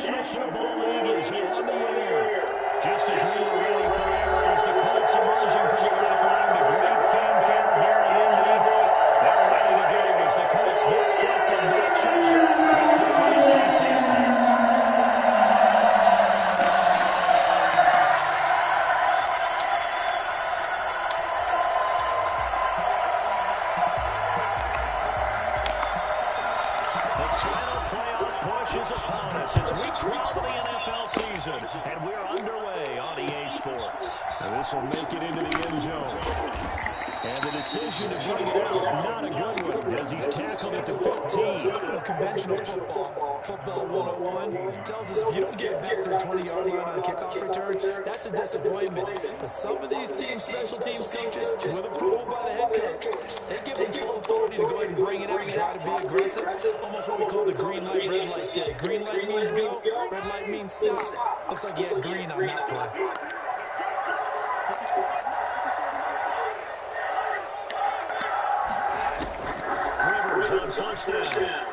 National Football League is on the air. Just as we were ready for air, as the Colts emerging from the locker room, the great fanfare here in Indy. They're ready to go as the Colts get set to match up with the Tennessee Titans. Is upon us. It's week 12 of the NFL season, and we're underway on EA Sports. And this will make it into the end zone. And the decision to bring it out, not a good one, as he's tackled at the 15. Conventional football 101 tells us if you don't get it back to the 20-yard line on a kickoff return, that's a disappointment. But some of these teams, special teams coaches, with approval by the head coach, they give them full authority to go ahead and bring it out and try to be aggressive. Almost what we call the green light, red light day. Green light means go, red light means stop. Looks like you had green on that play. On first down.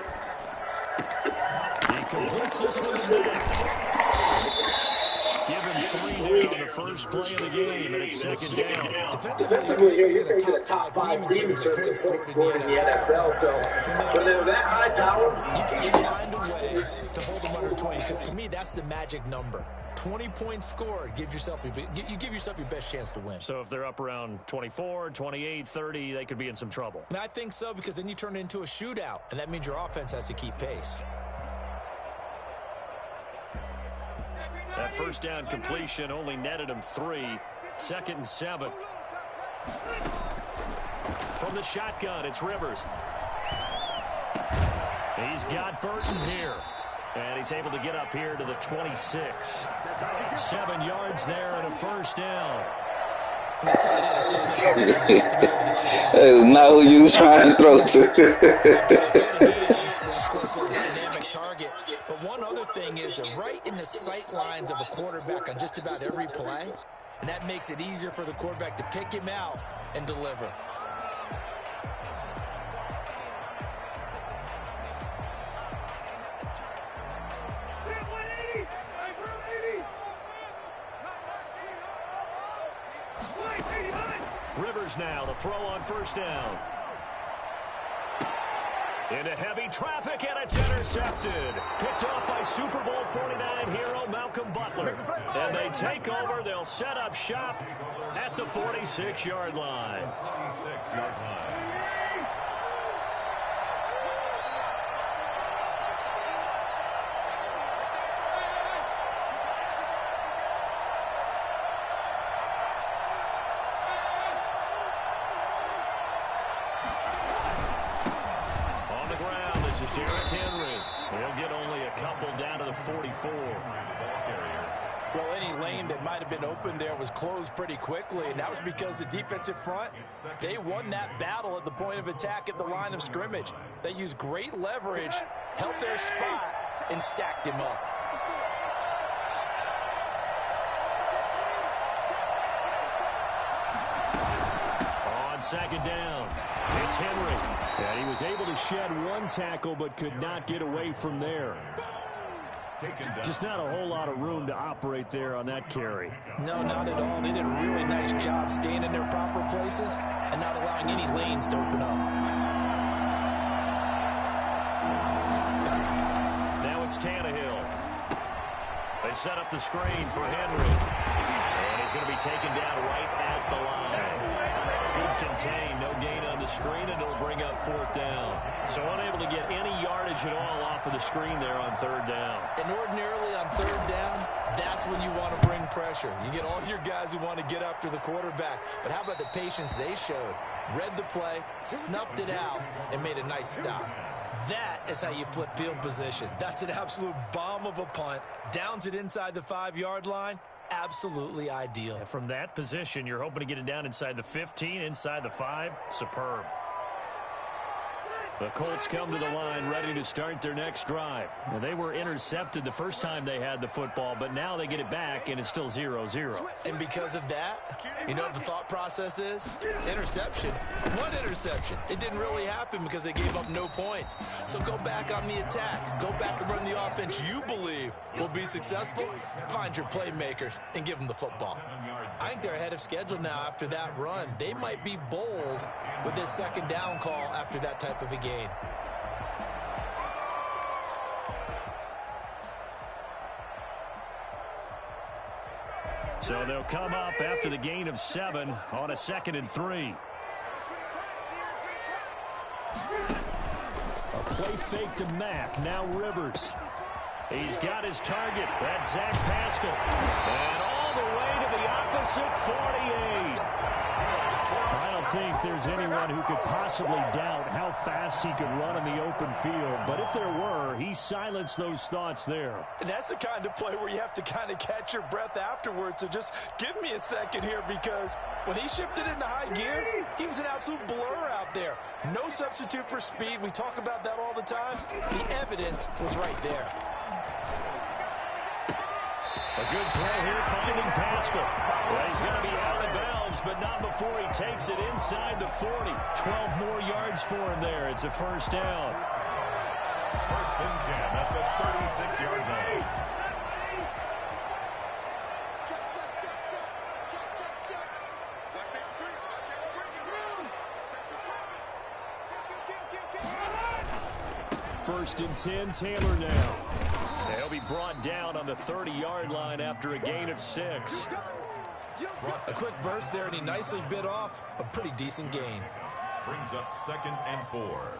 He completes this one to give him 3 now on the first play of the game, and it's second down. Defensively here, you're facing a top 5 team in terms of points scored in the NFL. So when they're that high power, you can find a way to hold them under 20. Because to me, that's the magic number. 20 points scored, you give yourself your best chance to win. So if they're up around 24, 28, 30, they could be in some trouble. And I think so, because then you turn it into a shootout, and that means your offense has to keep pace. That first down completion only netted him 3. Second and 7. From the shotgun, it's Rivers. He's got Burton here. And he's able to get up here to the 26. 7 yards there and a first down. That is not who you was trying to throw to. Dynamic target. But one other thing is that right in the sight lines of a quarterback on just about every play, and that makes it easier for the quarterback to pick him out and deliver. Rivers now, the throw on first down. Into heavy traffic, and it's intercepted. Picked off by Super Bowl 49 hero Malcolm Butler. And they take over. They'll set up shop at the 46-yard line. He'll get only a couple down to the 44. Well, any lane that might have been open there was closed pretty quickly, and that was because the defensive front, they won that battle at the point of attack at the line of scrimmage. They used great leverage, held their spot, and stacked him up. On second down, it's Henry. And he was able to shed 1 tackle, but could not get away from there. Just not a whole lot of room to operate there on that carry. No, not at all. They did a really nice job staying in their proper places and not allowing any lanes to open up. Now it's Tannehill. They set up the screen for Henry. And he's going to be taken down right at the line. Good contain, no gain on the screen, and it'll bring up 4th down. So unable to get any yardage at all off of the screen there on 3rd down. And ordinarily on 3rd down, that's when you want to bring pressure. You get all your guys who want to get after the quarterback. But how about the patience they showed? Read the play, snuffed it out, and made a nice stop. That is how you flip field position. That's an absolute bomb of a punt. Downs it inside the 5-yard line. Absolutely ideal. And from that position, you're hoping to get it down inside the 15, inside the 5. Superb. The Colts come to the line ready to start their next drive. Now, they were intercepted the first time they had the football, but now they get it back, and it's still 0-0. And because of that, you know what the thought process is? Interception. One interception. It didn't really happen because they gave up no points. So go back on the attack. Go back and run the offense you believe will be successful. Find your playmakers and give them the football. I think they're ahead of schedule now after that run. They might be bold with this second down call after that type of a gain. So they'll come up after the gain of 7 on a 2nd and 3. A play fake to Mack. Now Rivers. He's got his target. That's Zach Pascal. And all the way to the opposite 48. I don't think there's anyone who could possibly doubt how fast he could run in the open field. But if there were, he silenced those thoughts there. And that's the kind of play where you have to kind of catch your breath afterwards. So just give me a second here, because when he shifted into high gear, he was an absolute blur out there. No substitute for speed. We talk about that all the time. The evidence was right there. A good throw here, finding Pascal. Well, he's going to be out of bounds, but not before he takes it inside the 40. 12 more yards for him there. It's a first down. First and 10 at the 36-yard line. First and 10, Taylor now. They'll be brought down on the 30-yard line after a gain of 6. A quick burst there, and he nicely bit off a pretty decent gain. Brings up 2nd and 4.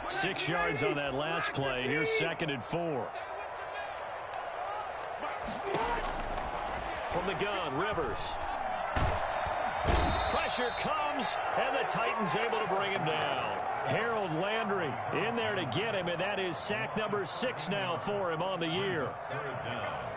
Six yards on that last play. Here's 2nd and 4. From the gun, Rivers. Pressure comes, and the Titans able to bring him down. Harold Landry in there to get him, and that is sack number 6 now for him on the year. Third down.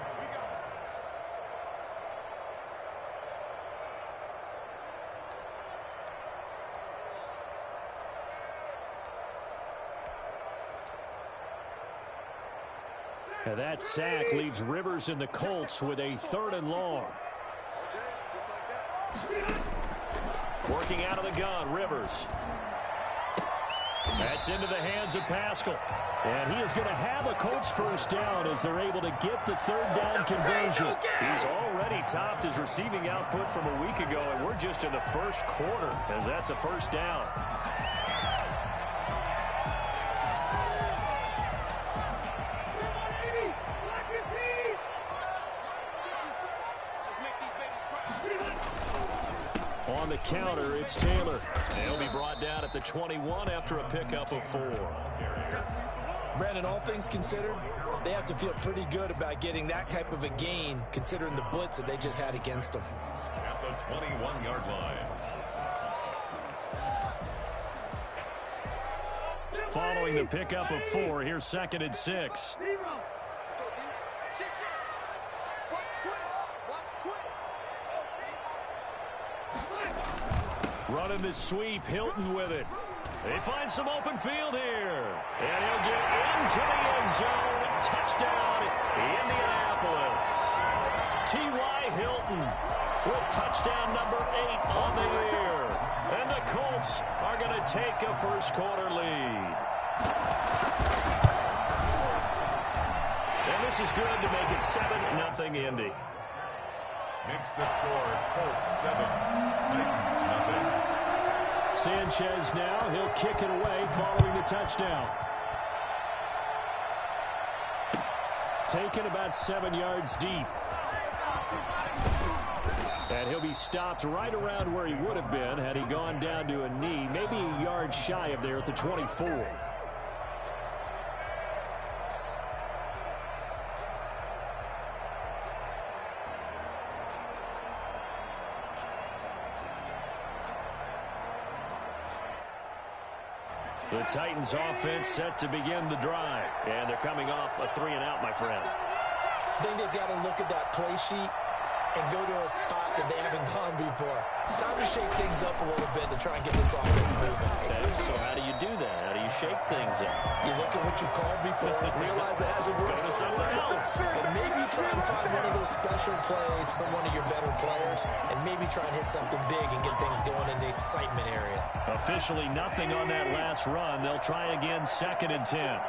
And that sack leaves Rivers and the Colts with a 3rd and long. Working out of the gun, Rivers. That's into the hands of Pascal. And he is going to have a Colts first down as they're able to get the 3rd down conversion. He's already topped his receiving output from a week ago, and we're just in the first quarter as that's a first down. On the counter, it's Taylor. He'll be brought down at the 21 after a pickup of 4. Brandon, all things considered, they have to feel pretty good about getting that type of a gain, considering the blitz that they just had against them. At the 21-yard line. Following the pickup of 4, here's 2nd and 6. Running the sweep, Hilton with it. They find some open field here. And he'll get into the end zone. Touchdown, Indianapolis. T.Y. Hilton with touchdown number 8 on the year. And the Colts are going to take a first quarter lead. And this is good to make it 7-0 Indy. Makes the score Colts 7, Titans nothing. Sanchez now, he'll kick it away following the touchdown. Taken about 7 yards deep. And he'll be stopped right around where he would have been had he gone down to a knee, maybe a yard shy of there at the 24. The Titans offense set to begin the drive. And they're coming off a 3-and-out, my friend. I think they've got to look at that play sheet and go to a spot that they haven't gone before. Time to shake things up a little bit to try and get this offense moving. So how do you do that? How do you shake things up? You look at what you've called before, realize it hasn't worked somewhere else, and maybe try and find one of those special plays from one of your better players, and maybe try and hit something big and get things going in the excitement area. Officially nothing on that last run. They'll try again, 2nd and 10.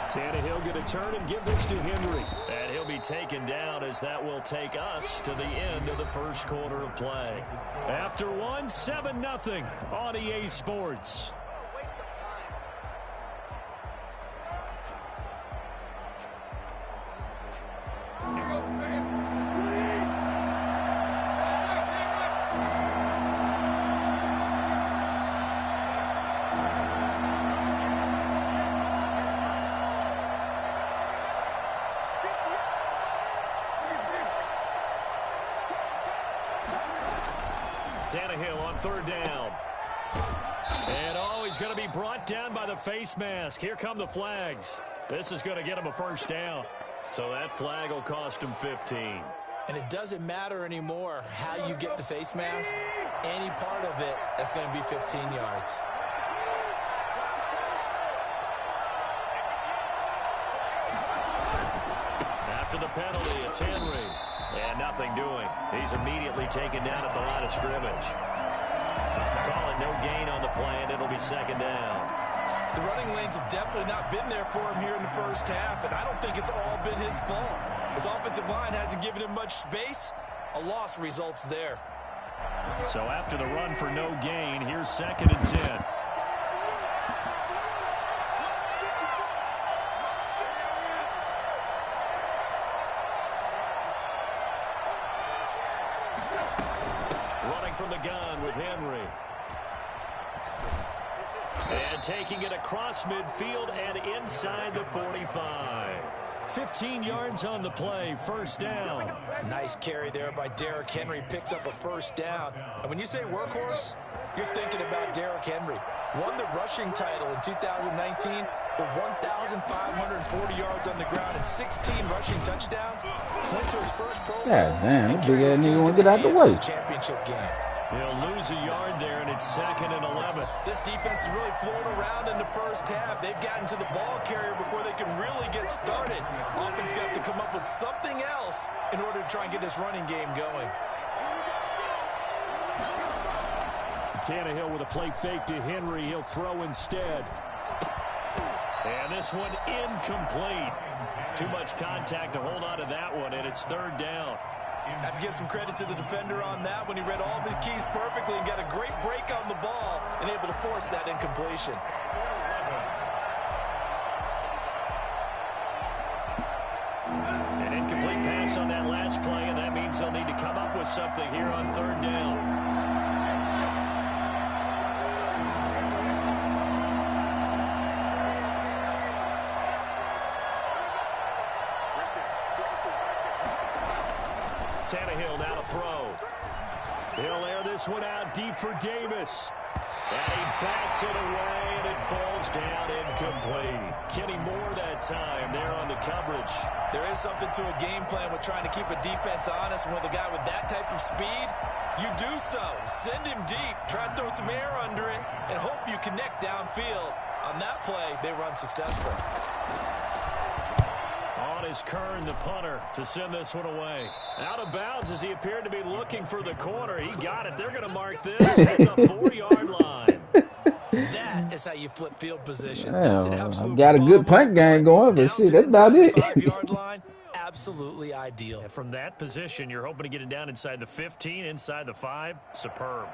Tannehill going to turn and give this to Henry. And he'll be taken down as that will take us to the end of the first quarter of play. After one, 7-0 on EA Sports. Tannehill on 3rd down. And he's going to be brought down by the face mask. Here come the flags. This is going to get him a 1st down. So that flag will cost him 15. And it doesn't matter anymore how you get the face mask. Any part of it, that's going to be 15 yards. After the penalty, it's Henry. And nothing doing. He's immediately taken down at the line of scrimmage. Call it no gain on the play, and it'll be 2nd down. The running lanes have definitely not been there for him here in the first half, and I don't think it's all been his fault. His offensive line hasn't given him much space. A loss results there. So after the run for no gain, here's 2nd and 10. From the gun with Henry. And taking it across midfield and inside the 45. 15 yards on the play, 1st down. Nice carry there by Derrick Henry. Picks up a 1st down. And when you say workhorse, you're thinking about Derrick Henry. Won the rushing title in 2019 with 1,540 yards on the ground and 16 rushing touchdowns. Went to his first Pro Bowl. God damn, that big ass nigga want to get out the way. Championship game. He'll lose a yard there, and it's 2nd and 11. This defense is really flown around in the first half. They've gotten to the ball carrier before they can really get started. Offense got to come up with something else in order to try and get this running game going. Tannehill with a play fake to Henry. He'll throw instead. And this one incomplete. Too much contact to hold on to that one, and it's 3rd down. Have to give some credit to the defender on that when he read all of his keys perfectly and got a great break on the ball and able to force that incompletion. An incomplete pass on that last play, and that means they'll need to come up with something here on 3rd down. Tannehill now to throw. He'll air this one out deep for Davis. And he bats it away, and it falls down incomplete. Kenny Moore that time there on the coverage. There is something to a game plan with trying to keep a defense honest. And with a guy with that type of speed, you do so. Send him deep. Try and throw some air under it and hope you connect downfield. On that play, they run successful. On is Kern, the punter, to send this one away. Out of bounds as he appeared to be looking for the corner. He got it. They're going to mark this at the 4-yard line. That is how you flip field position. I've got a good punt game going, but shit, that's about it. 5-yard line, absolutely ideal. And from that position, you're hoping to get it down inside the 15, inside the 5. Superb.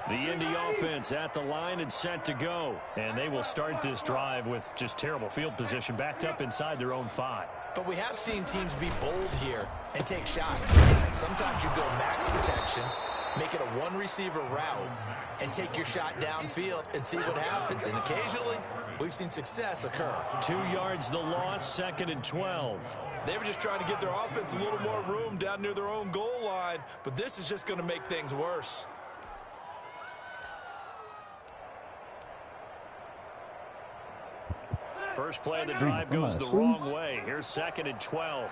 The Indy offense at the line and set to go. And they will start this drive with just terrible field position, backed up inside their own 5. But we have seen teams be bold here and take shots. Sometimes you go max protection, make it a one-receiver route, and take your shot downfield and see what happens. And occasionally, we've seen success occur. 2 yards the loss, 2nd and 12. They were just trying to give their offense a little more room down near their own goal line, but this is just going to make things worse. First play of the drive goes the wrong way. Here's 2nd and 12.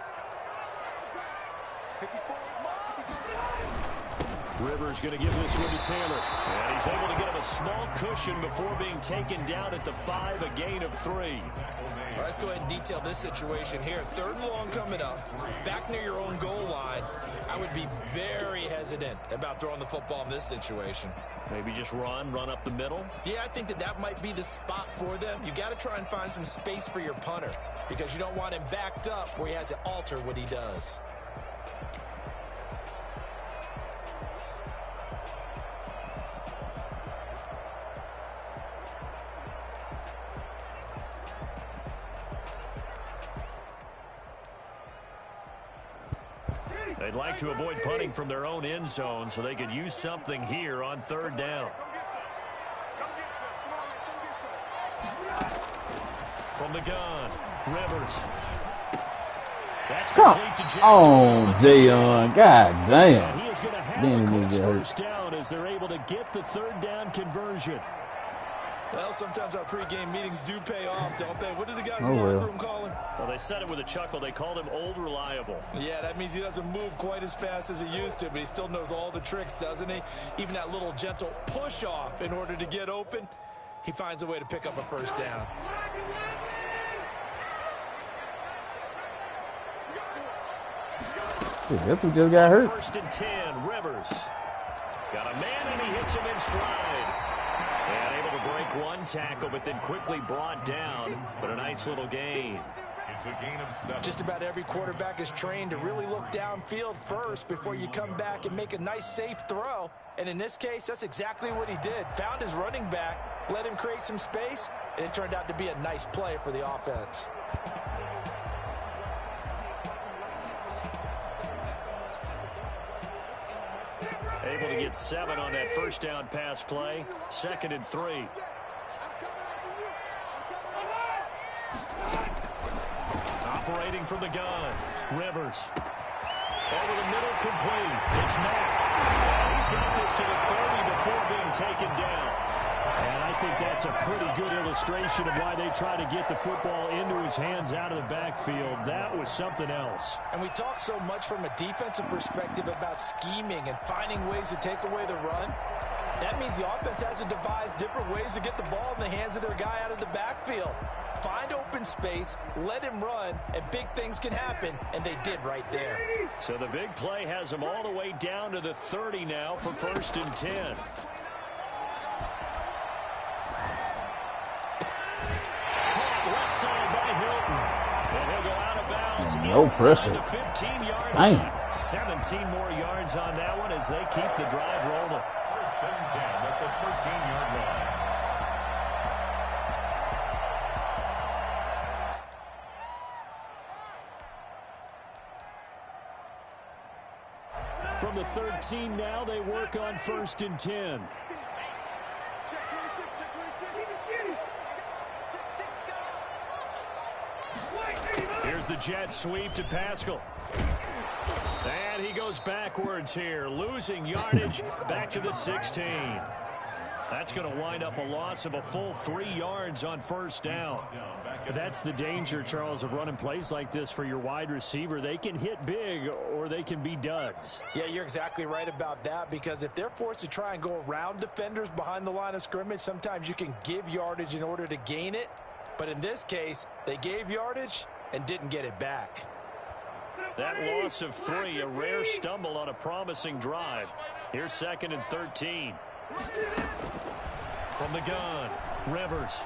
Rivers going to give this one to Taylor. And he's able to get him a small cushion before being taken down at the 5, a gain of 3. All right, let's go ahead and detail this situation here. 3rd and long coming up, back near your own goal line. I would be very hesitant about throwing the football in this situation. Maybe just run up the middle? Yeah, I think that might be the spot for them. You got to try and find some space for your punter because you don't want him backed up where he has to alter what he does. They'd like to avoid punting from their own end zone so they could use something here on 3rd down. From the gun, Rivers. That's complete to Jackson. Oh, Deion. God damn. He is going to have a quick first down as they're able to get the 3rd down conversion. Well, sometimes our pregame meetings do pay off, don't they? What did the guys in the locker room call him? Well, they said it with a chuckle. They called him Old Reliable. Yeah, that means he doesn't move quite as fast as he used to, but he still knows all the tricks, doesn't he? Even that little gentle push-off in order to get open, he finds a way to pick up a first down. Shit, that's who just got hurt. 1st and 10, Rivers. Got a man, and he hits him in stride. And able to break one tackle, but then quickly brought down. But a nice little gain. It's a gain of 7. Just about every quarterback is trained to really look downfield first before you come back and make a nice, safe throw. And in this case, that's exactly what he did. Found his running back, let him create some space, and it turned out to be a nice play for the offense. Able to get 7 on that first down pass play. 2nd and 3. Operating from the gun. Rivers. Over the middle, complete. It's Mack. He's got this to the 30 before being taken down. And I think that's a pretty good illustration of why they try to get the football into his hands out of the backfield. That was something else. And we talk so much from a defensive perspective about scheming and finding ways to take away the run. That means the offense has to devise different ways to get the ball in the hands of their guy out of the backfield. Find open space, let him run, and big things can happen, and they did right there. So the big play has them all the way down to the 30 now for 1st and 10. Left side by Hilton. And he'll go out of bounds. No pressure. The 15-yard Dang. line. 17 more yards on that one as they keep the drive rolling. 1st and 10 at the 13-yard line. From the 13 now, they work on 1st and 10. Here's the jet sweep to Pascal. And he goes backwards here, losing yardage back to the 16. That's going to wind up a loss of a full 3 yards on 1st down. That's the danger, Charles, of running plays like this for your wide receiver. They can hit big or they can be duds. Yeah, you're exactly right about that, because if they're forced to try and go around defenders behind the line of scrimmage, sometimes you can give yardage in order to gain it. But in this case, they gave yardage and didn't get it back. That loss of 3, a rare stumble on a promising drive. Here's 2nd and 13. From the gun, Rivers.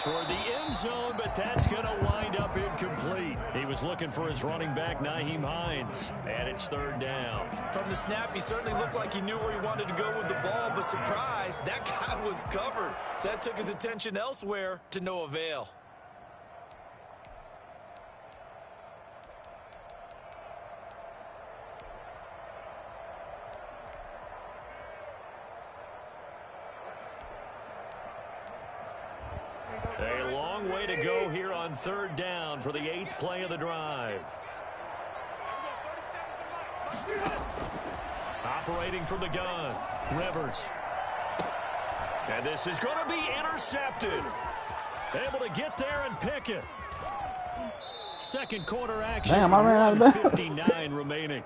Toward the end zone, but that's going to wind up incomplete. He was looking for his running back, Nyheim Hines, and it's 3rd down. From the snap, he certainly looked like he knew where he wanted to go with the ball, but surprise, that guy was covered. So that took his attention elsewhere to no avail. A long way to go here on 3rd down for the 8th play of the drive. Operating from the gun, Rivers. And this is going to be intercepted. Able to get there and pick it. 2nd quarter action. Damn, I ran out of bounds. 59 remaining.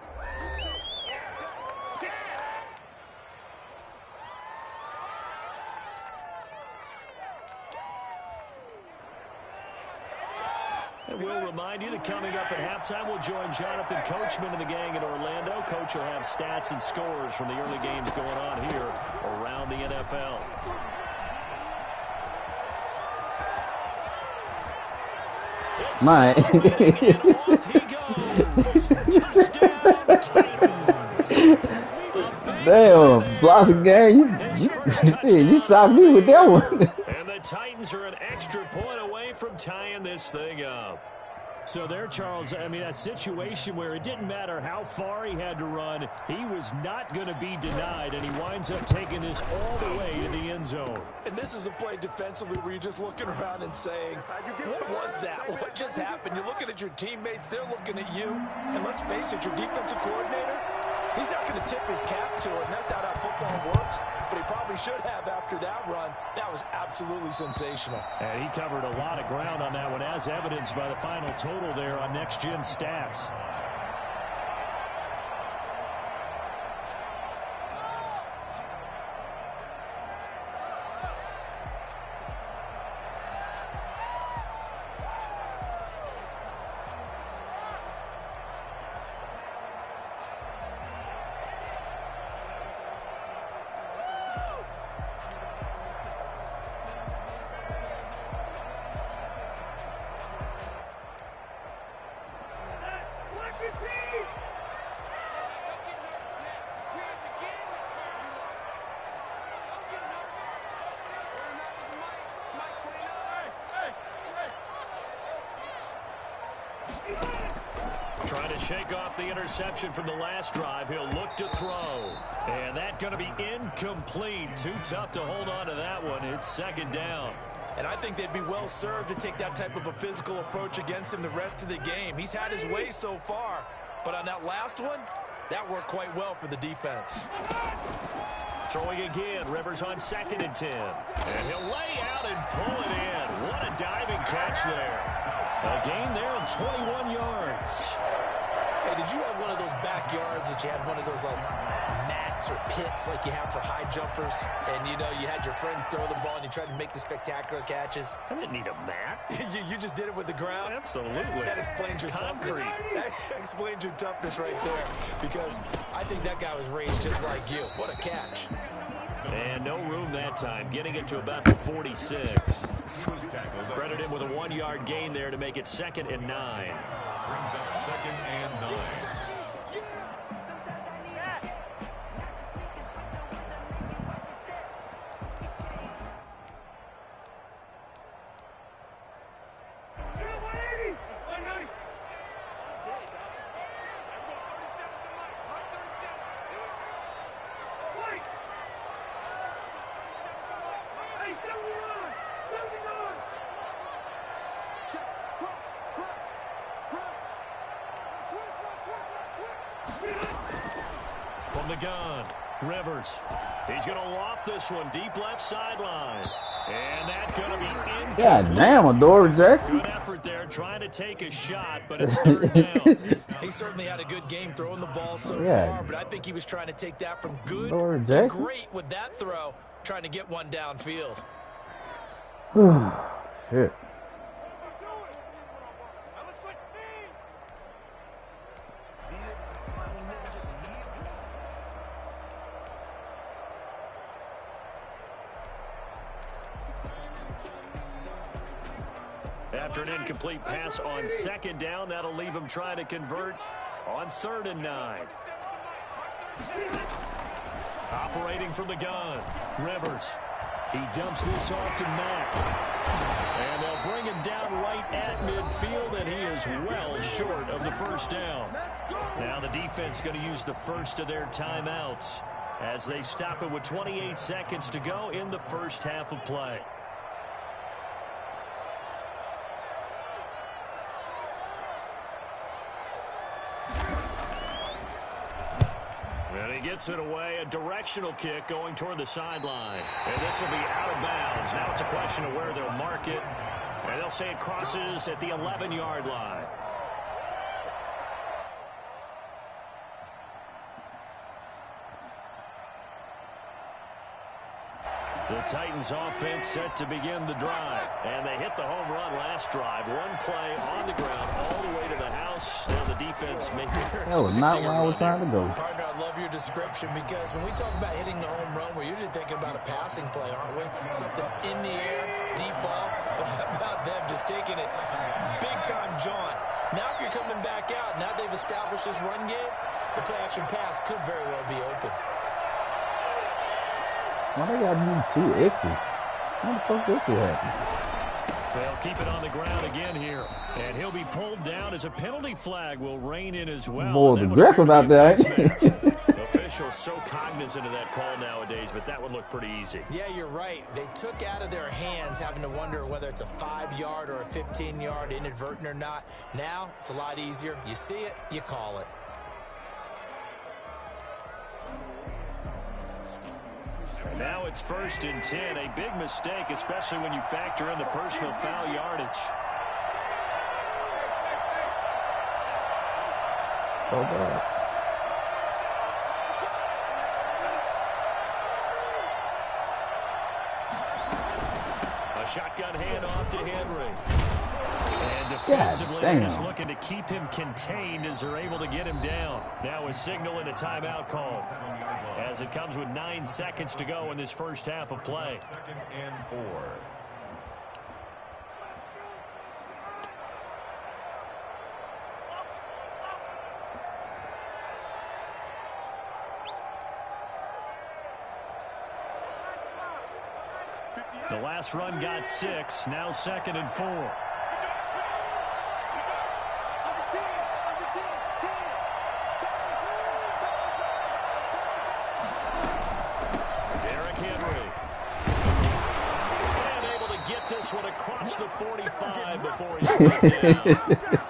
And we'll remind you that coming up at halftime, we'll join Jonathan Coachman and the gang in Orlando. Coach will have stats and scores from the early games going on here around the NFL. My. Damn, blocking game. You shocked me with that one. And the Titans are an extra point away from tying this thing up. So there, Charles, I mean, a situation where it didn't matter how far he had to run, he was not going to be denied, and he winds up taking this all the way to the end zone. And this is a play defensively where you're just looking around and saying, what was that? What just happened? You're looking at your teammates, they're looking at you. And let's face it, your defensive coordinator, he's not going to tip his cap to it, and that's not how football works. But he probably should have after that run. That was absolutely sensational. And he covered a lot of ground on that one, as evidenced by the final total there on Next Gen Stats. Trying to shake off the interception from the last drive. He'll look to throw. And that's going to be incomplete. Too tough to hold on to that one. It's 2nd down. And I think they'd be well served to take that type of a physical approach against him the rest of the game. He's had his way so far. But on that last one, that worked quite well for the defense. Throwing again. Rivers on 2nd and 10. And he'll lay out and pull it in. What a diving catch there. A gain there of 21 yards. Hey, did you have one of those backyards that you had one of those like mats or pits like you have for high jumpers? And you know, you had your friends throw the ball and you tried to make the spectacular catches? I didn't need a mat. you just did it with the ground? Absolutely. That explains your toughness. That explains your toughness right there. Because I think that guy was raised just like you. What a catch. And no room that time, getting it to about the 46. Credit him with a 1-yard gain there to make it 2nd and 9. Brings up 2nd and 9. From the gun, Rivers. He's going to loft this one deep left sideline. And that's going to be incomplete. God damn, Adore Jackson. Good effort there trying to take a shot, but it's 3rd down. He certainly had a good game throwing the ball so Yeah. far, but I think he was trying to take that from good Adore to Jackson. great with that throw, trying to get one downfield. Shit. After an incomplete pass on second down, that'll leave him trying to convert on 3rd and 9. Operating from the gun, Rivers. He dumps this off to Mack. And they'll bring him down right at midfield, and he is well short of the first down. Now the defense going to use the first of their timeouts as they stop it with 28 seconds to go in the first half of play. And he gets it away, a directional kick going toward the sideline. And this will be out of bounds. Now it's a question of where they'll mark it. And they'll say it crosses at the 11-yard line. The Titans offense set to begin the drive. And they hit the home run last drive. One play on the ground all the way to the house. Now the defense making That was not where I was trying to go. Partner, I love your description because when we talk about hitting the home run, we're usually thinking about a passing play, aren't we? Something in the air, deep ball. But how about them just taking it big-time jaunt? Now if you're coming back out, now they've established this run game, the play-action pass could very well be open. Why they got me 2 X's? How the fuck this shit happen? They'll keep it on the ground again here. And he'll be pulled down as a penalty flag will rein in as well. Boys aggressive out there, ain't they? Officials so cognizant of that call nowadays, but that would look pretty easy. Yeah, you're right. They took out of their hands having to wonder whether it's a 5-yard or a 15-yard inadvertent or not. Now, it's a lot easier. You see it, you call it. And now it's 1st and 10. A big mistake, especially when you factor in the personal foul yardage. Oh, bad. A shotgun handoff to Henry. And defensively, they're just looking to keep him contained as they're able to get him down. Now a signal and a timeout call as it comes with 9 seconds to go in this first half of play. 2nd and 4. The last run got 6. Now 2nd and 4. One across the 45 before he's put down.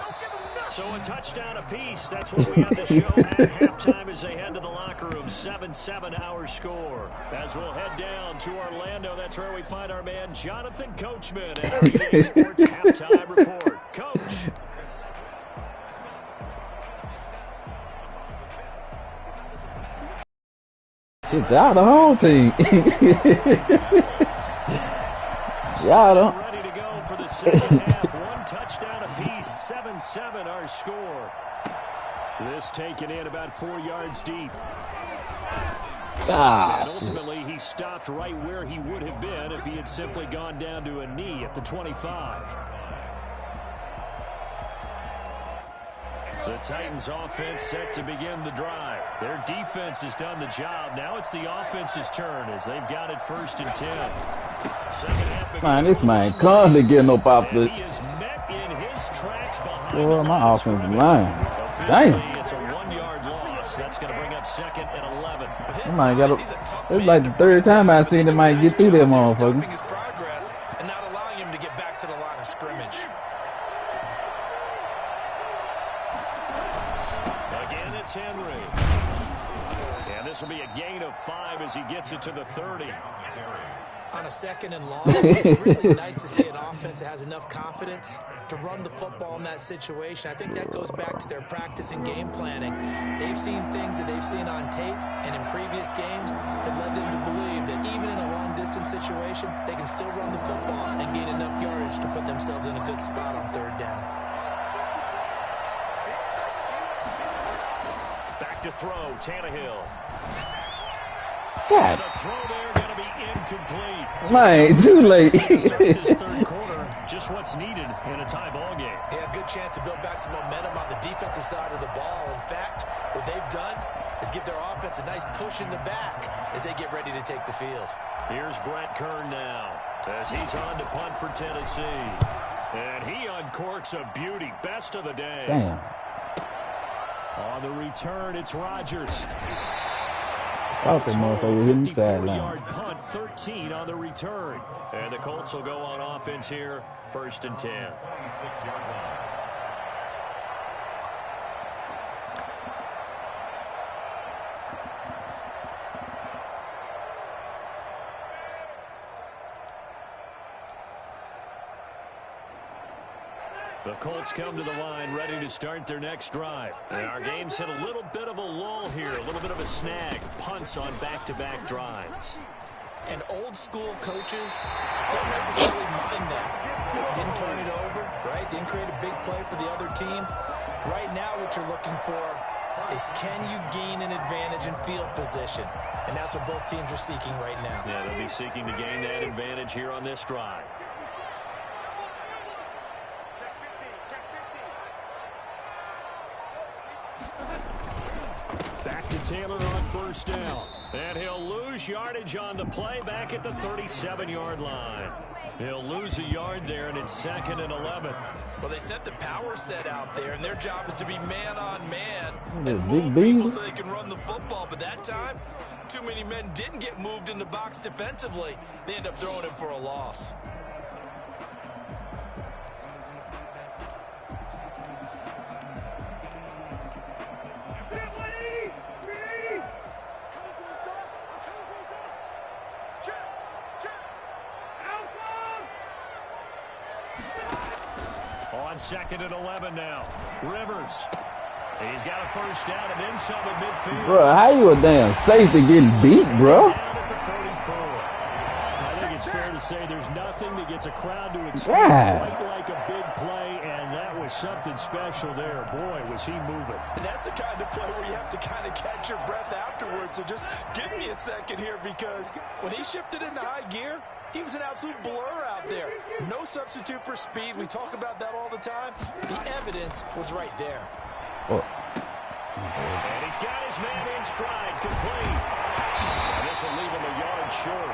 So a touchdown apiece. That's what we have to show at halftime as they head to the locker room. 7-7 our score. As we'll head down to Orlando, that's where we find our man Jonathan Coachman at our EA Sports halftime report. Coach. Shit, y'all the home team. Y'all don't. Ready to go for the second half. One touchdown apiece. 7-7 our score. This taken in about 4 yards deep. And ultimately, he stopped right where he would have been if he had simply gone down to a knee at the 25. The Titans offense set to begin the drive. Their defense has done the job. Now it's the offense's turn as they've got it 1st and 10. Man, this man constantly getting up off the. He is met in his tracks behind Boy, my offensive line. Damn. It's a 1-yard loss. That's going to bring up 2nd and 11. This man got a, it's like the 3rd time I've seen him might get through that motherfucker. His progress and not allowing him to get back to the line of scrimmage. Again, it's Henry. And this will be a gain of 5 as he gets it to the 30. On a 2nd and long, it's really nice to see an offense that has enough confidence to run the football in that situation. I think that goes back to their practice and game planning. They've seen things that they've seen on tape and in previous games that led them to believe that even in a long-distance situation, they can still run the football and gain enough yardage to put themselves in a good spot on 3rd down. Back to throw, Tannehill. God. The throw there going to be incomplete. Man, too late. Start this 3rd quarter. just what's needed in a tie ball game. Yeah, good chance to build back some momentum on the defensive side of the ball. In fact, what they've done is give their offense a nice push in the back as they get ready to take the field. Here's Brett Kern now as he's on to punt for Tennessee. And he uncorks a beauty. Best of the day. Damn. On the return, it's Rodgers. Thought that motherfucker was hitting the sideline. 54-yard punt, 13 on the return. And the Colts will go on offense here, 1st and 10. 26-yard line. The Colts come to the line ready to start their next drive. And our game's hit a little bit of a lull here, a little bit of a snag. Punts on back-to-back drives. And old school coaches don't necessarily mind that. Didn't turn it over, right? Didn't create a big play for the other team. Right now what you're looking for is can you gain an advantage in field position? And that's what both teams are seeking right now. Yeah, they'll be seeking to gain that advantage here on this drive. Back to Taylor on 1st down. And he'll lose yardage on the play back at the 37-yard line. He'll lose a yard there, and it's 2nd and 11. Well, they sent the power set out there, and their job is to be man-on-man The and big move bees. people so they can run the football. But that time, too many men didn't get moved in the box defensively. They end up throwing him for a loss. On 2nd and 11 now. Rivers. He's got a 1st down and then some at midfield. Bro, how you a damn safety getting beat, bro? Down at the 34. I think it's fair to say there's nothing that gets a crowd to its feet God. quite like a big play, and that was something special there. Boy, was he moving. And that's the kind of play where you have to kind of catch your breath afterwards. So just give me a second here, because when he shifted into high gear, he was an absolute blur out there. No substitute for speed. We talk about that all the time. The evidence was right there. Oh. And he's got his man in stride, complete. And this will leave him a yard short.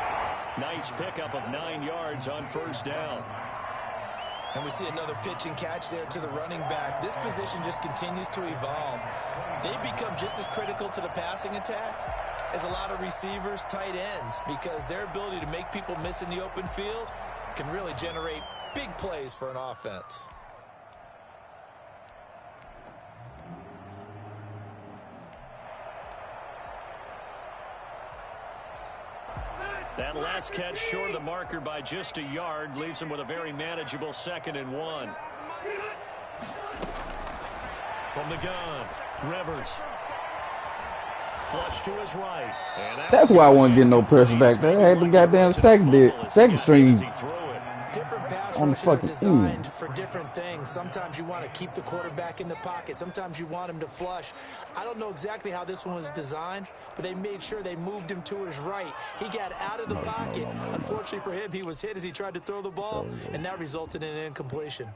Nice pickup of 9 yards on 1st down. And we see another pitch and catch there to the running back. This position just continues to evolve. They become just as critical to the passing attack as a lot of receivers, tight ends, because their ability to make people miss in the open field can really generate big plays for an offense. That last catch short of the marker by just a yard leaves him with a very manageable 2nd and 1. From the gun, Rivers. Flush to his right. That's why I wasn't getting no pressure back there. I had the goddamn second string Different pass on the rushes are fucking designed for different things. Sometimes you want to keep the quarterback in the pocket. Sometimes you want him to flush. I don't know exactly how this one was designed, but they made sure they moved him to his right. He got out of the pocket. Unfortunately for him, he was hit as he tried to throw the ball, and that resulted in an incompletion.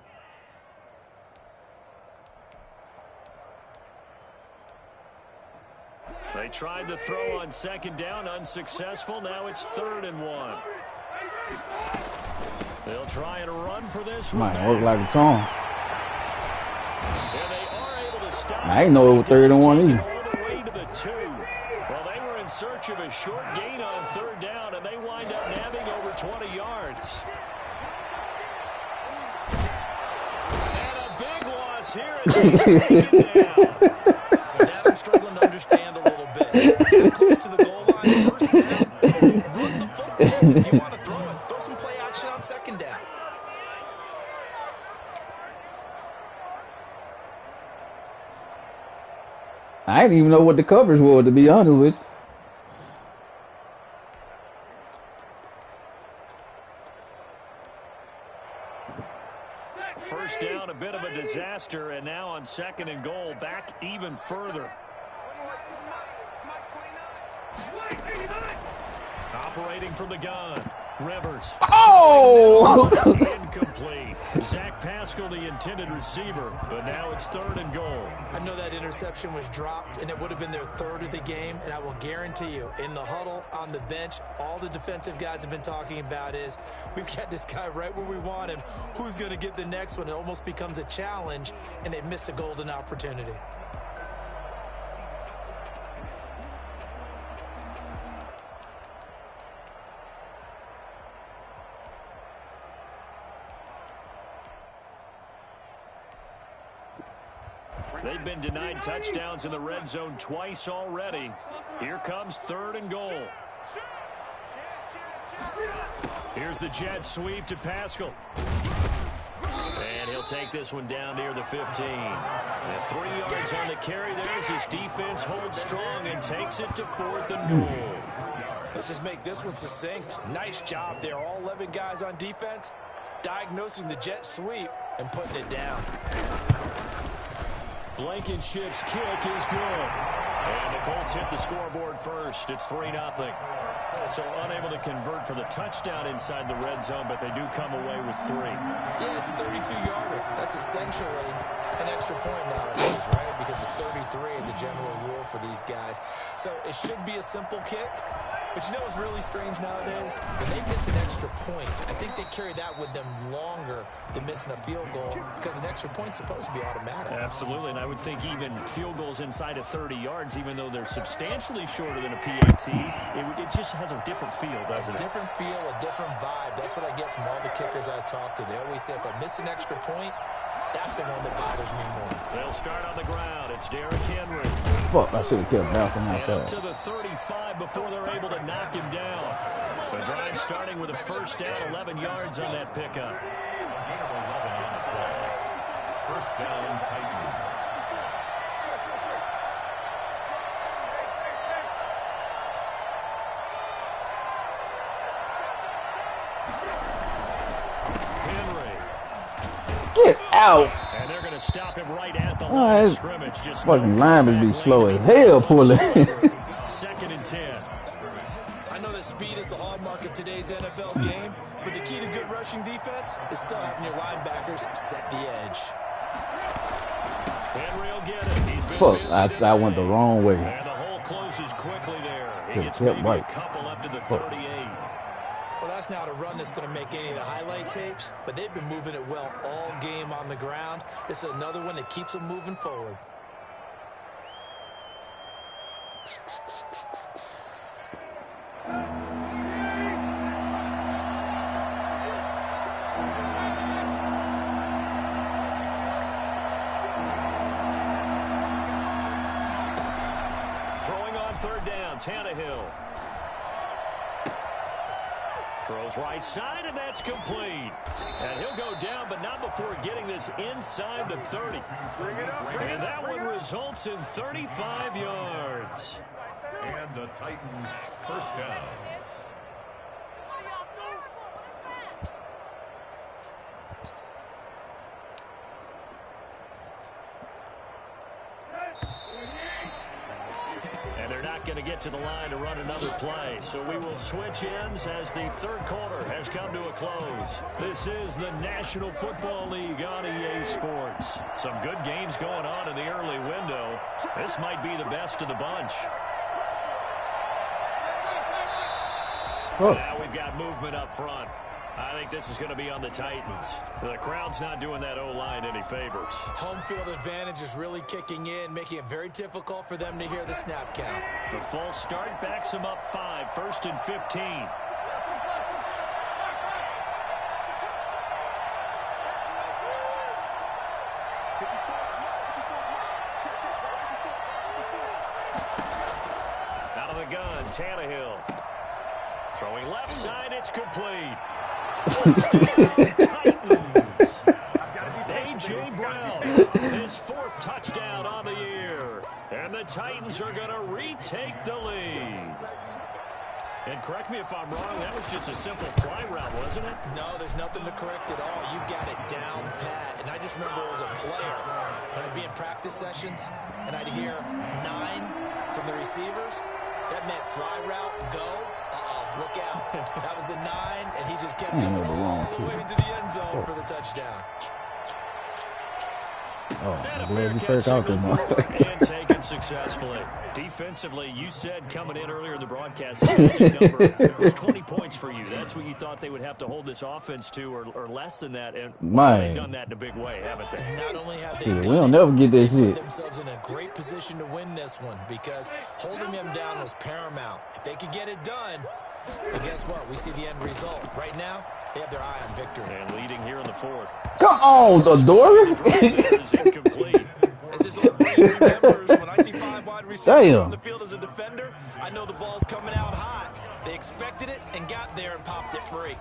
They tried the throw on 2nd down, unsuccessful. Now it's 3rd and 1. They'll try and run for this one. might work like a charm. And they are able to stop. I ain't know it was 3rd and 1 either. All the way to the 2. Well, they were in search of a short gain on 3rd down, and they wind up nabbing over 20 yards. And a big loss here as he's taken down. That I'm struggling to understand a little bit. Too close to the goal line, 1st down. Run the football. If you want to throw it, throw some play action on 2nd down. I didn't even know what the coverage was, to be honest with you. First down, a bit of a disaster, and now on 2nd and goal, back even further. Operating from the gun, Rivers. Oh! incomplete. Zach Pascal, the intended receiver, but now it's 3rd and goal. I know that interception was dropped, and it would have been their 3rd of the game, and I will guarantee you, in the huddle, on the bench, all the defensive guys have been talking about is, we've got this guy right where we want him. Who's going to get the next one? It almost becomes a challenge, and they've missed a golden opportunity. They've been denied touchdowns in the red zone twice already. Here comes 3rd and goal. Here's the jet sweep to Pascal. And he'll take this one down near the 15. And 3 yards on the carry there as his defense holds strong and takes it to 4th and goal. Let's just make this one succinct. Nice job there. All 11 guys on defense diagnosing the jet sweep and putting it down. Blankenship's kick is good. And the Colts hit the scoreboard first. It's 3-0. So unable to convert for the touchdown inside the red zone, but they do come away with 3. Yeah, it's a 32-yarder. That's essentially an extra point nowadays, right? Because it's 33 as a general rule for these guys. So it should be a simple kick. But you know what's really strange nowadays? When they miss an extra point, I think they carry that with them longer than missing a field goal because an extra point's supposed to be automatic. Absolutely, and I would think even field goals inside of 30 yards, even though they're substantially shorter than a PAT, it just has a different feel, doesn't it? A different feel, a different vibe. That's what I get from all the kickers I talk to. They always say if I miss an extra point, that's the one that bothers me more. They'll start on the ground. It's Derrick Henry. Fuck, I should have kept bouncing And outside. up to the 35 before they're able to knock him down. The drive starting with a first down, 11 yards on that pickup. Gain of 11 on the play. First down, Titans. Get out! And they're going to stop him right at the line Alright. of scrimmage. Just Fucking linemen be slow as hell pulling. 2nd and 10. I know that speed is the hallmark of today's NFL game, but the key to good rushing defense is still having your linebackers set the edge. Henry will get it. He's been Fuck, visited. I went the wrong way. And the hole closes quickly there. He Should've gets kept maybe right. a couple up to the Fuck. 38. Well, that's not a run that's going to make any of the highlight tapes, but they've been moving it well all game on the ground. This is another one that keeps them moving forward. Throwing on 3rd down, Tannehill. Throws right side, and that's complete. And he'll go down, but not before getting this inside the 30. And that one results in 35 yards. And the Titans, first down. And they're not going to get to the line to run another play. So we will switch ends as the 3rd quarter has come to a close. This is the National Football League on EA Sports. Some good games going on in the early window. This might be the best of the bunch. Oh. Now we've got movement up front. I think this is going to be on the Titans. The crowd's not doing that O-line any favors. Home field advantage is really kicking in, making it very difficult for them to hear the snap count. The false start backs them up 5, 1st and 15. Out of the gun, Tannehill. Throwing left side, it's complete. Titans. A.J. Brown, his 4th touchdown on the year. And the Titans are going to retake the lead. And correct me if I'm wrong, that was just a simple fly route, wasn't it? No, there's nothing to correct at all. You got it down pat. And I just remember as a player, when I'd be in practice sessions, and I'd hear 9 from the receivers, that meant fly route, go. Look out. That was the 9, and he just kept I it know the all wrong the two. way into the end zone for the touchdown. Oh, And I'm a glad fair you catch took out signaled there, forward motherfucker. and taken successfully. Defensively, you said coming in earlier in the broadcast, the magic number was 20 points for you. That's what you thought they would have to hold this offense to, or less than that. And well, they've done Man. that in a big way, haven't they? And not only have they Shit, we done don't it, never get they that put shit. themselves in a great position to win this one because holding them down was paramount. If they could get it done, but guess what? We see the end result. Right now, they have their eye on victory. And leading here in the 4th. Come on, the door. Is incomplete. As this old brain remembers, when I see 5 wide receivers on the Damn. field as a defender, I know the ball's coming out hot. They expected it and got there and popped it free.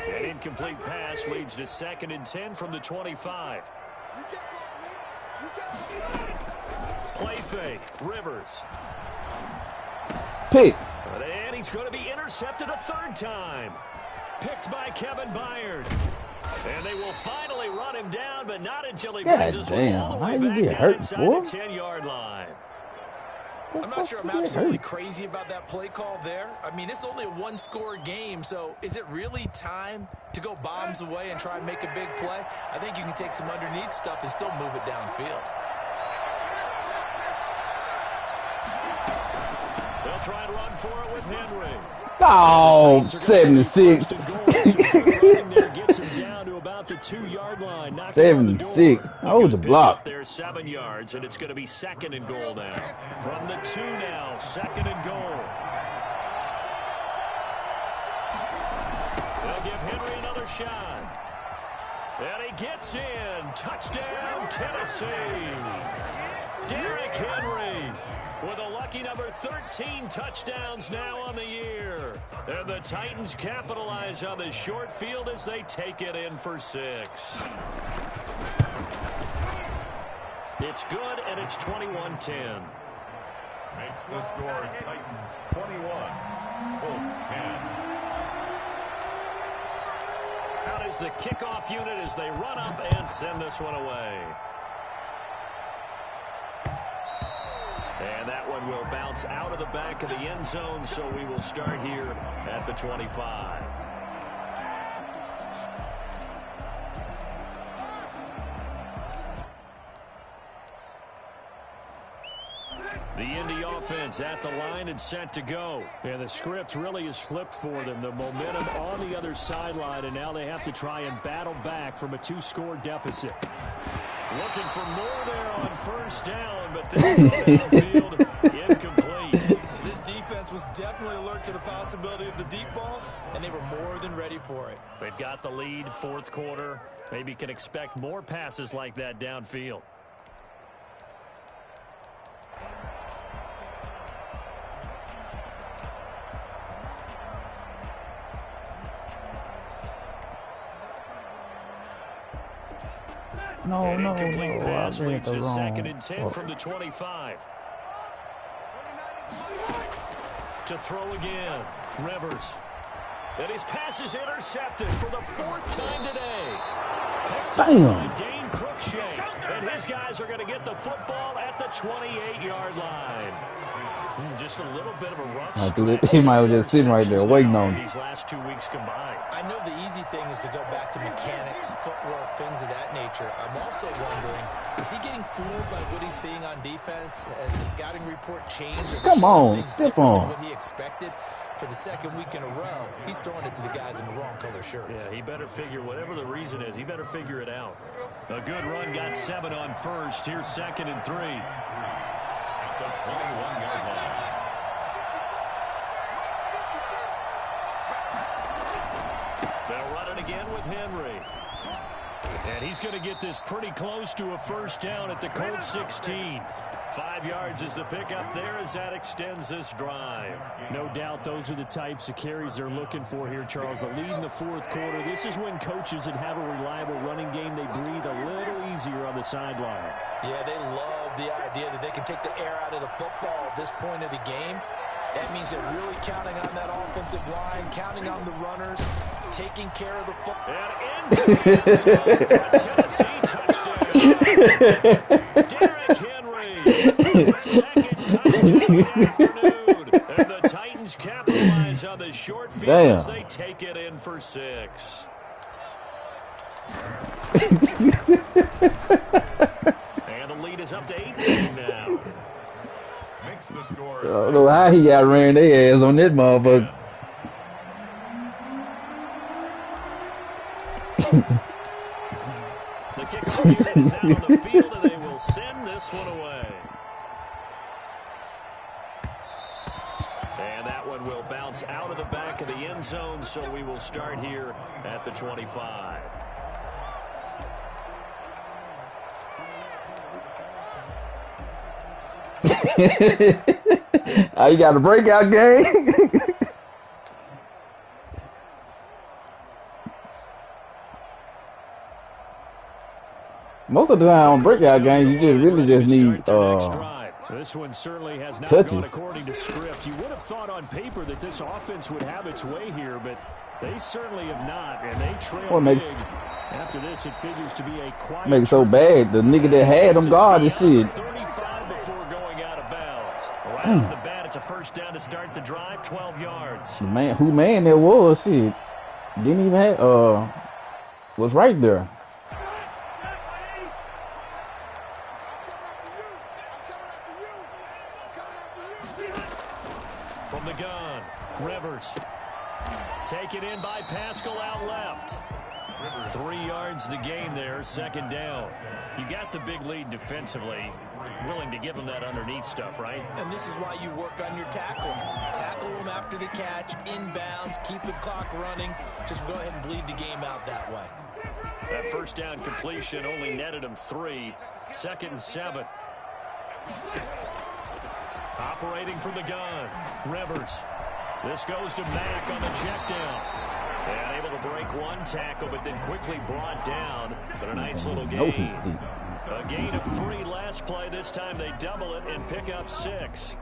An incomplete pass leads to 2nd and 10 from the 25. Play fake. Rivers. Pick. And he's going to be intercepted a 3rd time. Picked by Kevin Byard. And they will finally run him down, but not until he brings us all the How way you back get down hurt, inside boy? the 10-yard line. I'm not sure I'm absolutely crazy about that play call there. I mean, it's only a 1-score game, so is it really time to go bombs away and try and make a big play? I think you can take some underneath stuff and still move it downfield. They'll try and run for it with Henry. Oh, 76. Gets him down to about the 2-yard line. 76. Oh, the block. There's 7 yards, and it's going to be 2nd and goal now. From the 2 now, 2nd and goal. They'll give Henry another shot. And he gets in. Touchdown, Tennessee. Derrick Henry with a lucky number 13 touchdowns now on the year. And the Titans capitalize on the short field as they take it in for 6. It's good, and it's 21-10. Makes the score Titans 21, Colts 10. Out is the kickoff unit as they run up and send this one away. And that one will bounce out of the back of the end zone, so we will start here at the 25. The Indy offense at the line and set to go. And the script really is flipped for them. The momentum on the other sideline, and now they have to try and battle back from a 2-score deficit. Looking for more there on 1st down, but this is downfield incomplete. This defense was definitely alert to the possibility of the deep ball, and they were more than ready for it. They've got the lead, 4th quarter. Maybe can expect more passes like that downfield. No. Incomplete pass I read leads the to wrong. 2nd and 10 from the 25. To throw again. Rivers. And his pass is intercepted for the 4th time today. Damn. Dane Cruikshank. And his guys are going to get the football at the 28-yard line. Just a little bit of a rough stretch. He might have just sitting right there waiting on him. These last 2 weeks combined. I know the easy thing is to go back to mechanics, footwork, things of that nature. I'm also wondering, is he getting fooled by what he's seeing on defense? Has the scouting report changed? Come on, step on. What he expected for the 2nd week in a row, he's throwing it to the guys in the wrong color shirts. Yeah, he better figure, whatever the reason is, he better figure it out. A good run got 7 on 1st. Here's 2nd and 3. At the 21-yard line. They'll run it again with Henry. And he's going to get this pretty close to a 1st down at the Colts 16. 5 yards is the pickup there as that extends this drive. No doubt those are the types of carries they're looking for here, Charles. The lead in the 4th quarter. This is when coaches that have a reliable running game, they breathe a little easier on the sideline. Yeah, they love the idea that they can take the air out of the football at this point of the game. That means they're really counting on that offensive line, counting on the runners, taking care of the football. And into the Tennessee touchdown. Derrick Henry. 2nd touchdown of the afternoon. And the Titans capitalize on the short field as they take it in for 6. And the lead is up to 18 now. Makes the score. I don't know how he got ran their ass on this motherfucker. The kickoff unit is out on the field, and they will send this one away. And that one will bounce out of the back of the end zone, so we will start here at the 25. Oh, you got a breakout game? Most of the time on breakout games, you just really just need This one certainly has not touches. gone according to script. You would have thought on paper that this offense would have its way here, but they certainly have not, and they trail What big. makes After this, it figures to be a quiet. make it so bad? The nigga that had them guarded shit. 35 before going out of bounds. Right off the bat, it's a first down to start the drive, 12 yards. Man, who man there was shit? Didn't even have was right there. From the gun, Rivers. Taken in by Pascal out left. 3 yards the gain there, second down. You got the big lead defensively. Willing to give them that underneath stuff, right? And this is why you work on your tackling. Tackle them after the catch, inbounds, keep the clock running. Just go ahead and bleed the game out that way. That first down completion only netted him 3. 2nd and 7. Operating from the gun, Rivers. This goes to Mack on the check down. And able to break one tackle, but then quickly brought down. But a nice little gain. A gain of 3 last play. This time they double it and pick up 6.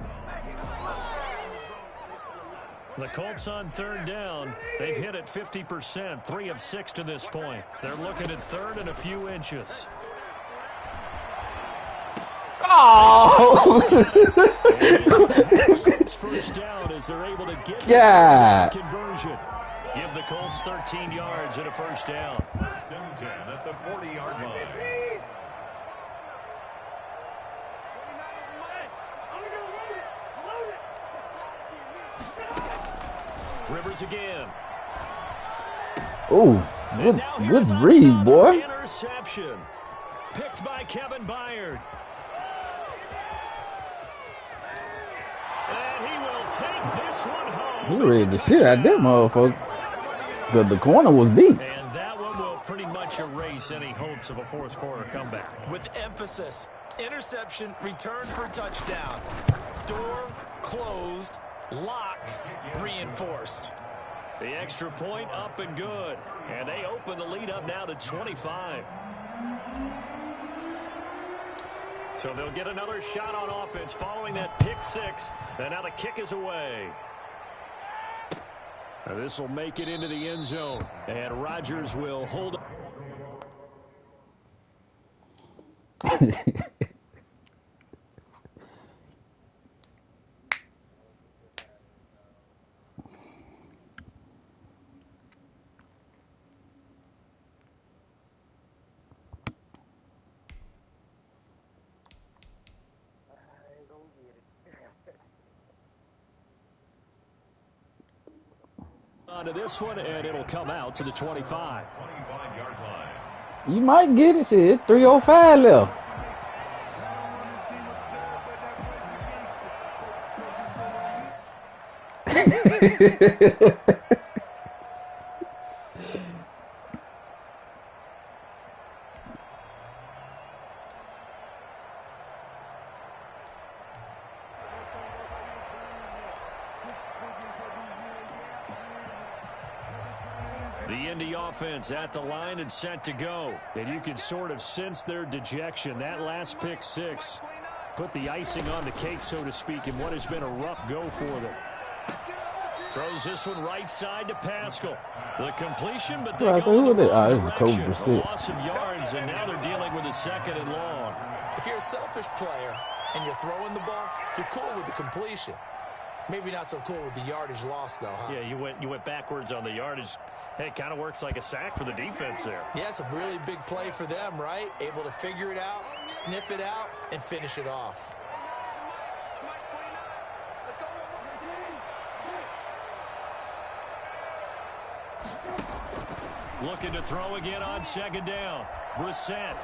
The Colts on 3rd down. They've hit it 50%, 3 of 6 to this point. They're looking at 3rd and a few inches. Oh! First down as they're able to get Yeah. conversion. Give the Colts 13 yards and a first down. First and 10 at the 40-yard line. Rivers again. Oh, good read, boy. Interception. Picked by Kevin Byard. And he will take this one home. He read the shit out of that motherfucker. Because the corner was deep. And that one will pretty much erase any hopes of a fourth quarter comeback. With emphasis, interception, return for touchdown. Door closed, locked, reinforced. The extra point up and good. And they open the lead up now to 25. So they'll get another shot on offense following that pick 6. And now the kick is away. Now this will make it into the end zone. And Rodgers will hold. Onto this one, and it'll come out to the 25. 25-yard line. You might get it, shit. 3:05 left. The Indy offense at the line and set to go. And you can sort of sense their dejection. That last pick 6 put the icing on the cake, so to speak, in what has been a rough go for them. Throws this one right side to Pascal. The completion, but they go in the wrong direction. A loss of yards, and now they're dealing with a 2nd and long. If you're a selfish player, and you're throwing the ball, you're cool with the completion. Maybe not so cool with the yardage loss, though, huh? Yeah, you went backwards on the yardage. Hey, it kind of works like a sack for the defense there. Yeah, it's a really big play for them, right? Able to figure it out, sniff it out, and finish it off. Looking to throw again on second down. Brissett.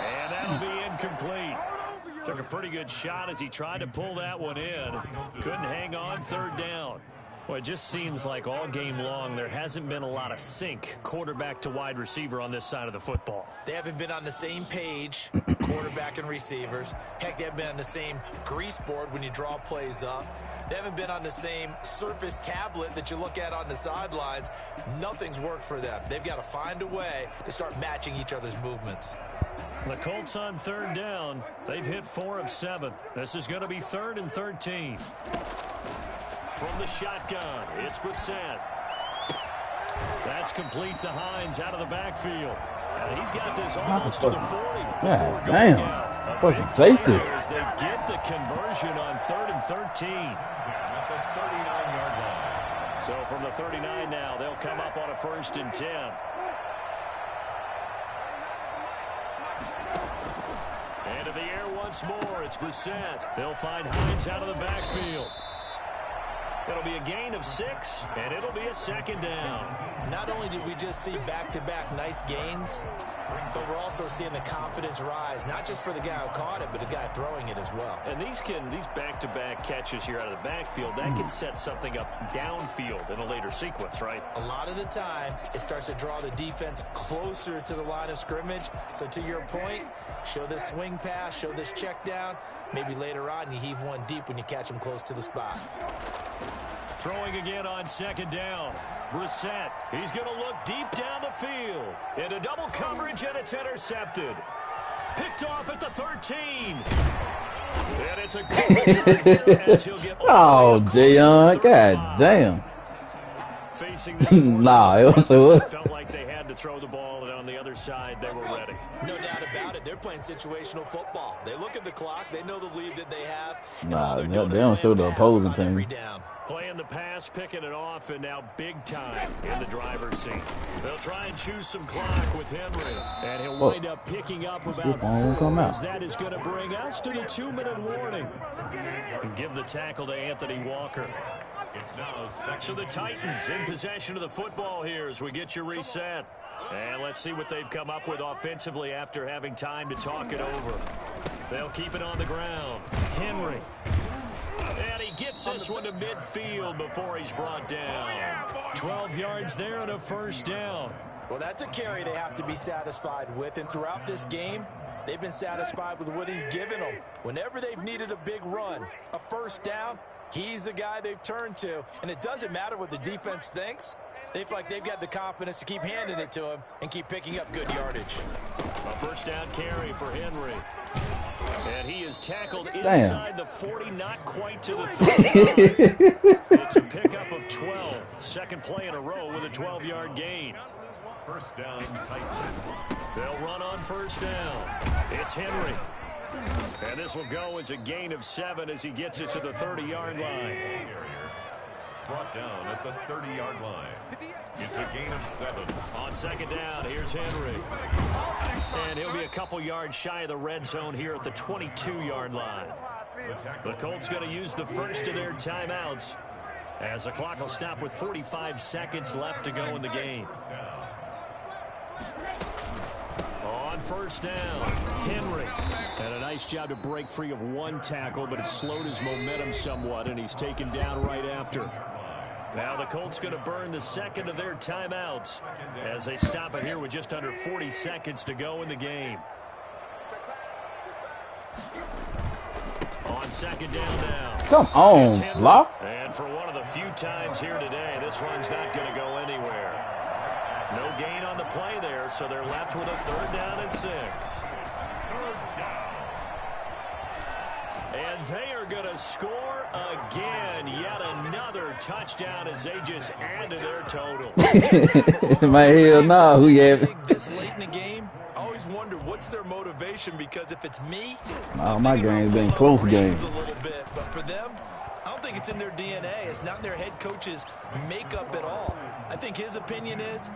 And that'll be incomplete. Took a pretty good shot as he tried to pull that one in. Couldn't hang on third down. Well, it just seems like all game long there hasn't been a lot of sync quarterback to wide receiver on this side of the football. They haven't been on the same page, quarterback and receivers. Heck, they haven't been on the same grease board when you draw plays up. They haven't been on the same Surface tablet that you look at on the sidelines. Nothing's worked for them. They've got to find a way to start matching each other's movements. The Colts on third down. They've hit 4 of 7. This is going to be 3rd and 13. From the shotgun, it's Brissett. That's complete to Hines out of the backfield. And he's got this almost to the 40. Yeah, damn. Fucking safety. They get the conversion on 3rd and 13. At the 39-yard line. So from the 39 now, they'll come up on a 1st and 10. Into the air once more. It's Brissett. They'll find Hines out of the backfield. It'll be a gain of 6, and it'll be a 2nd down. Not only did we just see back-to-back nice gains, but we're also seeing the confidence rise, not just for the guy who caught it, but the guy throwing it as well. And these back-to-back catches here out of the backfield, that can set something up downfield in a later sequence, right? A lot of the time, it starts to draw the defense closer to the line of scrimmage. So to your point, show this swing pass, show this check down. Maybe later on, you heave one deep when you catch him close to the spot. Throwing again on 2nd down. Brissett, he's going to look deep down the field. Into double coverage, and it's intercepted. Picked off at the 13. And it's a good return here as he'll get Oh, Jayon, god damn. Facing this Nah, it was felt like they had to throw the ball, and on the other side, they were ready. No doubt about it. They're playing situational football. They look at the clock. They know the lead that they have. Nah, they don't show the opposing team. Playing the pass, picking it off, and now big time in the driver's seat. They'll try and choose some clock with Henry. And he'll wind up picking up about 4 as that is going to bring us to the 2-minute warning. And give the tackle to Anthony Walker. So the Titans in possession of the football here as we get your reset. And let's see what they've come up with offensively after having time to talk it over. They'll keep it on the ground. Henry. And he gets this one to midfield before he's brought down. 12 yards there and a 1st down. Well, that's a carry they have to be satisfied with. And throughout this game, they've been satisfied with what he's given them. Whenever they've needed a big run, a 1st down, he's the guy they've turned to. And it doesn't matter what the defense thinks. They feel like they've got the confidence to keep handing it to him and keep picking up good yardage. A 1st down carry for Henry. And he is tackled inside the 40, not quite to the 30. It's a pickup of 12. 2nd play in a row with a 12-yard gain. 1st down, Titans. They'll run on 1st down. It's Henry. And this will go as a gain of 7 as he gets it to the 30-yard line. Brought down at the 30-yard line. It's a gain of 7. On 2nd down, here's Henry. And he'll be a couple yards shy of the red zone here at the 22-yard line. The Colts going to use the first of their timeouts as the clock will stop with 45 seconds left to go in the game. On 1st down, Henry. And a nice job to break free of one tackle, but it slowed his momentum somewhat, and he's taken down right after. Now the Colts going to burn the 2nd of their timeouts as they stop it here with just under 40 seconds to go in the game. On 2nd down now. Come on, block. And for one of the few times here today, this run's not going to go anywhere. No gain on the play there, so they're left with a 3rd down and 6. And they are going to score again. Yet another touchdown as they just add to their total. My hell no, who you have? This late in the game, I always wonder what's their motivation. situation because if it's me, My game's been close games. a little bit, but for them, I don't think it's in their DNA. It's not in their head coach's makeup at all. I think his opinion is,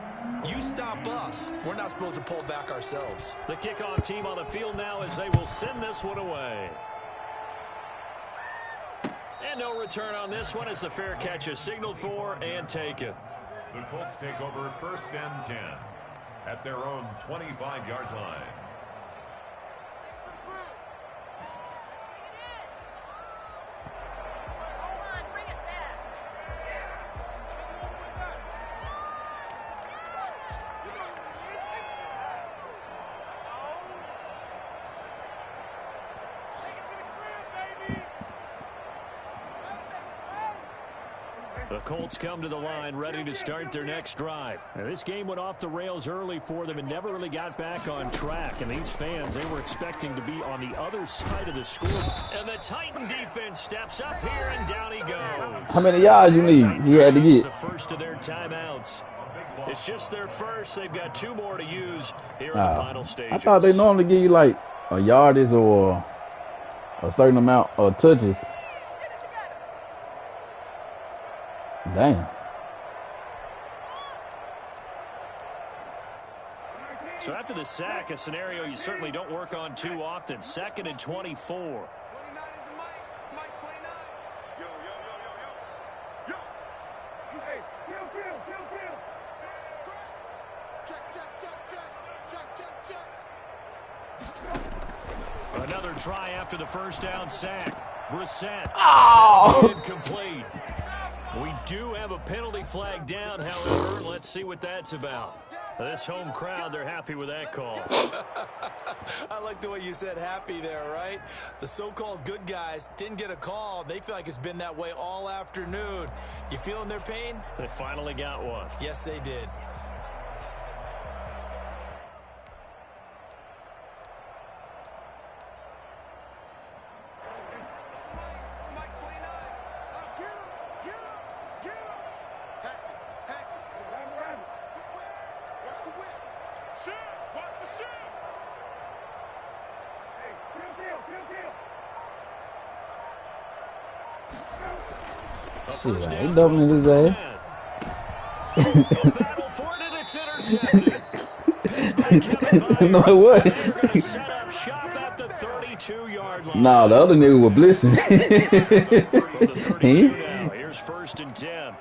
you stop us, we're not supposed to pull back ourselves. The kickoff team on the field now as they will send this one away. And no return on this one as the fair catch is signaled for and taken. The Colts take over 1st and 10 at their own 25-yard line. The Colts come to the line ready to start their next drive. Now, this game went off the rails early for them and never really got back on track. And these fans, they were expecting to be on the other side of the score. And the Titan defense steps up here, and down he goes. How many yards you need? He had to get the first of their timeouts. It's just their first. They've got 2 more to use here in the final stages. I thought they normally give you like a yardage or a certain amount of touches. Damn. So after the sack, a scenario you certainly don't work on too often. 2nd and 24. Another try after the first down sack. Brissett. Oh! Incomplete. We do have a penalty flag down, however. Let's see what that's about. This home crowd, they're happy with that call. I like the way you said happy there, right? The so-called good guys didn't get a call. They feel like it's been that way all afternoon. You feeling their pain? They finally got one. Yes, they did. Shit, he doubling his ass. Battle for it, and it's intercepted. No, it wasn't. They're going to set up shop at the 32-yard line. Nah, the other nigga was blitzing. From the 32 now. Here's 1st and 10.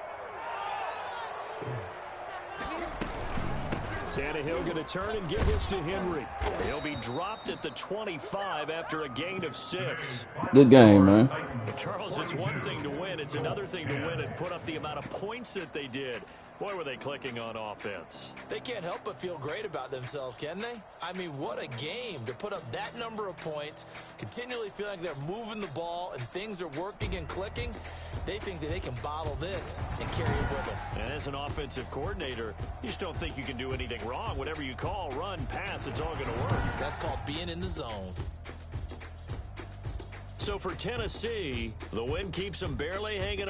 Tannehill going to turn and give this to Henry. He'll be dropped at the 25 after a gain of 6. Good game, man. But Charles, it's one thing to win. It's another thing to win and put up the amount of points that they did. Boy, were they clicking on offense. They can't help but feel great about themselves, can they? I mean, what a game to put up that number of points, continually feeling like they're moving the ball and things are working and clicking. They think that they can bottle this and carry it with them. And as an offensive coordinator, you just don't think you can do anything wrong. Whatever you call, run, pass, it's all going to work. That's called being in the zone. So for Tennessee, the win keeps them barely hanging